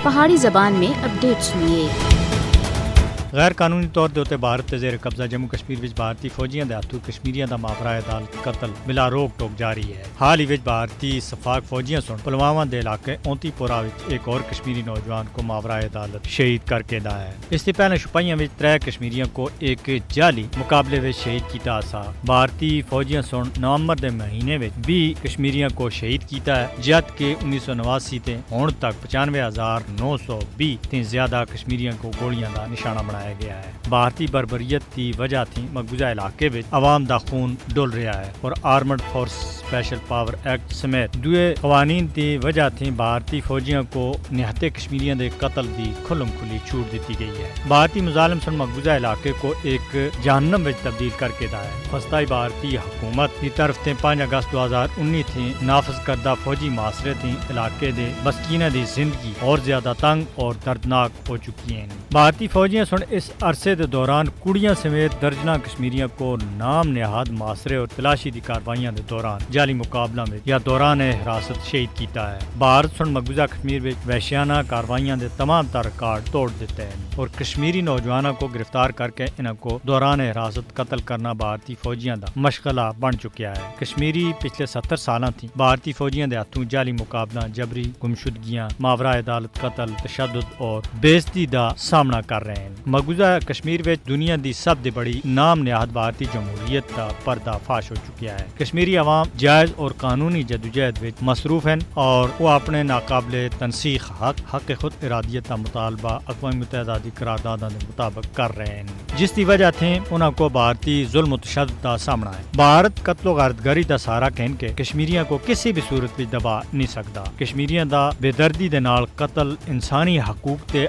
پہاڑی زبان میں اپڈیٹ سنیے۔ غیر قانونی طور دے اتنے بھارت تے زیر قبضہ جموں کشمیر وچ بھارتی فوجیاں دے ہاتھوں کشمیریاں دا ماورائے عدالت قتل بلا روک ٹوک جاری ہے۔ حال ہی وچ بھارتی صفاق فوجیاں سن پلوامہ دے علاقے اونتی پورہ وچ ایک اور کشمیری نوجوان کو ماورائے عدالت شہید کر کے دا ہے۔ اس سے پہلے شپیاں وچ 3 کشمیریوں کو ایک جعلی مقابلے وچ شہید کیتا سا۔ بھارتی فوجیاں سن نومبر دے مہینے وچ 20 کشمیریوں کو شہید کیتا ہے، جبکہ 1989 تے ہن تک 95,920 تے زیادہ کشمیریوں کو گولیاں دا نشانہ بنایا گیا ہے۔ بھارتی بربریت کی وجہ تھی مقبوضہ علاقے میں عوام دا خون ڈول رہا ہے اور armed force special power act سمیت دوے قوانین کی وجہ تھی بھارتی فوجیوں کو نہتے کشمیریوں دے قتل دی کھلم کھلی چھوٹ دیتی گئی ہے۔ بھارتی مظالم سن مقبوضہ علاقے کو ایک جہنم وچ تبدیل کر کے دا ہے۔ فسطائی بھارتی حکومت کی طرف سے 5 اگست 2019 تھی نافذ کردہ فوجی معاشرے تھی علاقے دے بسکینہ دی زندگی اور زیادہ تنگ اور دردناک ہو چکی ہیں۔ بھارتی فوجیاں سن اس عرصے دے دوران کڑیاں سمیت درجنہ کشمیریوں کو نام نہاد معاشرے اور تلاشی دی کاروائیاں دے دوران جعلی مقابلہ میں یا دوران حراست شہید کیتا ہے۔ بھارت سن مقبوضہ کشمیر میں وحشیانہ کاروائیاں دے تمام تر ریکارڈ توڑ دیتے ہیں اور کشمیری نوجوانوں کو گرفتار کر کے انہوں کو دوران حراست قتل کرنا بھارتی فوجیاں دا مشغلہ بن چکیا ہے۔ کشمیری پچھلے 70 سالاں تھی بھارتی فوجیاں دے ہاتھوں جعلی مقابلہ، جبری گمشدگیاں، ماورائے عدالت قتل، تشدد اور بے عزتی دا سامنا کر رہے ہیں۔ مقبوضہ کشمیر وچ دنیا دی سب دے بڑی نام نہاد بھارتی جمہوریت کا پردہ فاش ہو چکیا ہے۔ کشمیری عوام جائز اور قانونی جدوجہد وچ مصروف ہیں اور وہ اپنے ناقابل تنسیخ حق خود ارادیت کا مطالبہ اقوام متحدہ دی قراردادوں کے مطابق کر رہے ہیں، جس کی وجہ تھی انہوں کو بھارتی ظلم و تشدد کا سامنا ہے۔ بھارت قتل و غارت گری کا سہارا کہن کے کشمیریوں کو کسی بھی صورت وچ دبا نہیں سکتا۔ کشمیریوں دا بے دردی دے نال قتل انسانی حقوق تے